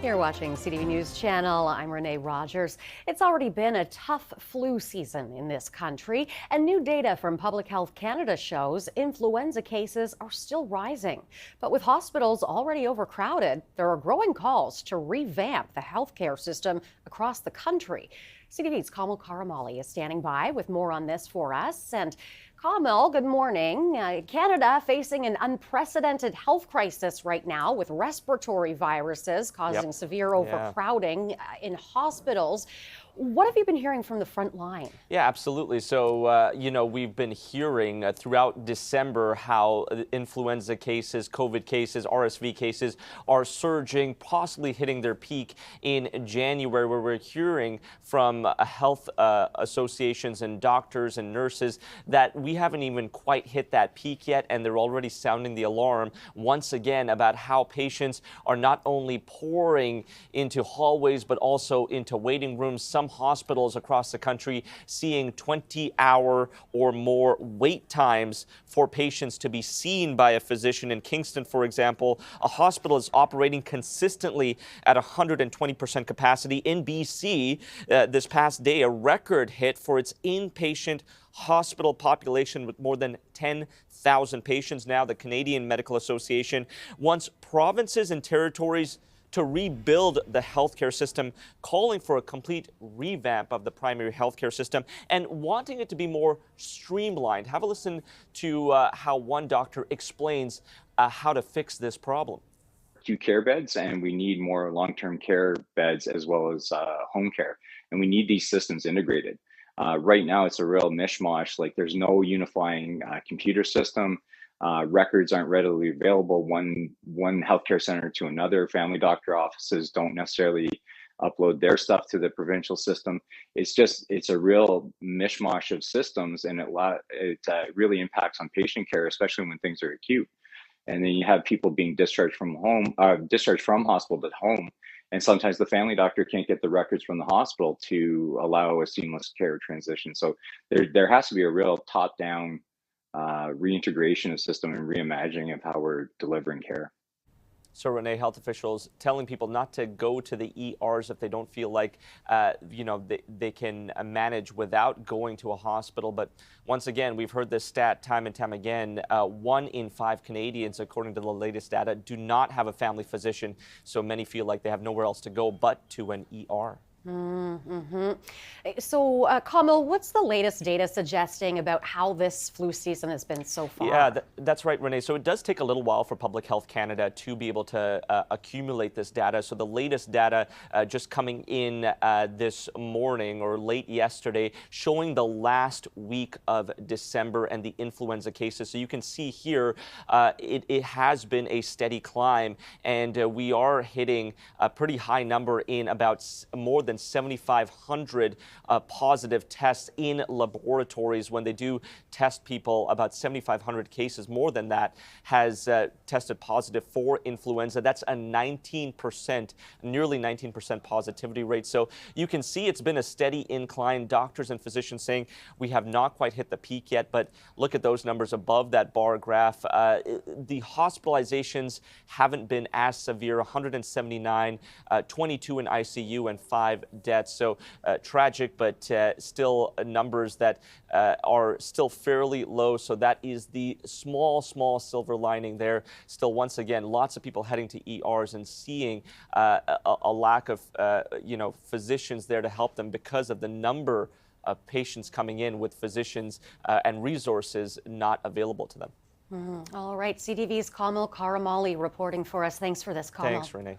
You're watching CTV News Channel. I'm Renee Rogers. It's already been a tough flu season in this country, and new data from Public Health Canada shows influenza cases are still rising. But with hospitals already overcrowded, there are growing calls to revamp the healthcare system across the country. CTV's Kamil Karamali is standing by with more on this for us. And Kamil, good morning. Canada facing an unprecedented health crisis right now with respiratory viruses causing severe overcrowding in hospitals. What have you been hearing from the front line? Yeah, absolutely. So, we've been hearing throughout December how influenza cases, COVID cases, RSV cases are surging, possibly hitting their peak in January, where we're hearing from health associations and doctors and nurses that we haven't even quite hit that peak yet, and they're already sounding the alarm once again about how patients are not only pouring into hallways, but also into waiting rooms. Some hospitals across the country seeing 20-hour or more wait times for patients to be seen by a physician. In Kingston, for example, a hospital is operating consistently at 120% capacity. In BC, this past day, a record hit for its inpatient hospital population with more than 10,000 patients. Now, the Canadian Medical Association wants provinces and territories to rebuild the healthcare system, calling for a complete revamp of the primary healthcare system and wanting it to be more streamlined. Have a listen to how one doctor explains how to fix this problem. Acute care beds, and we need more long-term care beds as well as home care, and we need these systems integrated. Right now, it's a real mishmash. Like, there's no unifying computer system. Records aren't readily available. One healthcare center to another. Family doctor offices don't necessarily upload their stuff to the provincial system. It's a real mishmash of systems, and it really impacts on patient care, especially when things are acute. And then you have people being discharged from hospital to home, and sometimes the family doctor can't get the records from the hospital to allow a seamless care transition. So there has to be a real top-down reintegration of system and reimagining of how we're delivering care. So, Renee, health officials telling people not to go to the ERs if they don't feel like, they can manage without going to a hospital. But once again, we've heard this stat time and time again. 1 in 5 Canadians, according to the latest data, do not have a family physician. So many feel like they have nowhere else to go but to an ER. So, Kamil, what's the latest data suggesting about how this flu season has been so far? Yeah, that's right, Renee. So it does take a little while for Public Health Canada to be able to accumulate this data. So the latest data just coming in this morning or late yesterday, showing the last week of December and the influenza cases. So you can see here, it has been a steady climb, and we are hitting a pretty high number in about more than 7,500 positive tests in laboratories. When they do test people, about 7,500 cases, more than that, has tested positive for influenza. That's a 19%, nearly 19% positivity rate. So you can see it's been a steady incline. Doctors and physicians saying we have not quite hit the peak yet, but look at those numbers above that bar graph. The hospitalizations haven't been as severe, 179, 22 in ICU, and 5 deaths. So tragic, but still numbers that are still fairly low. So that is the small silver lining there. Still, once again, lots of people heading to ERs and seeing a lack of physicians there to help them because of the number of patients coming in with physicians and resources not available to them. All right, CTV's Kamil Karamali reporting for us. Thanks for this, Kamil. Thanks, Renee.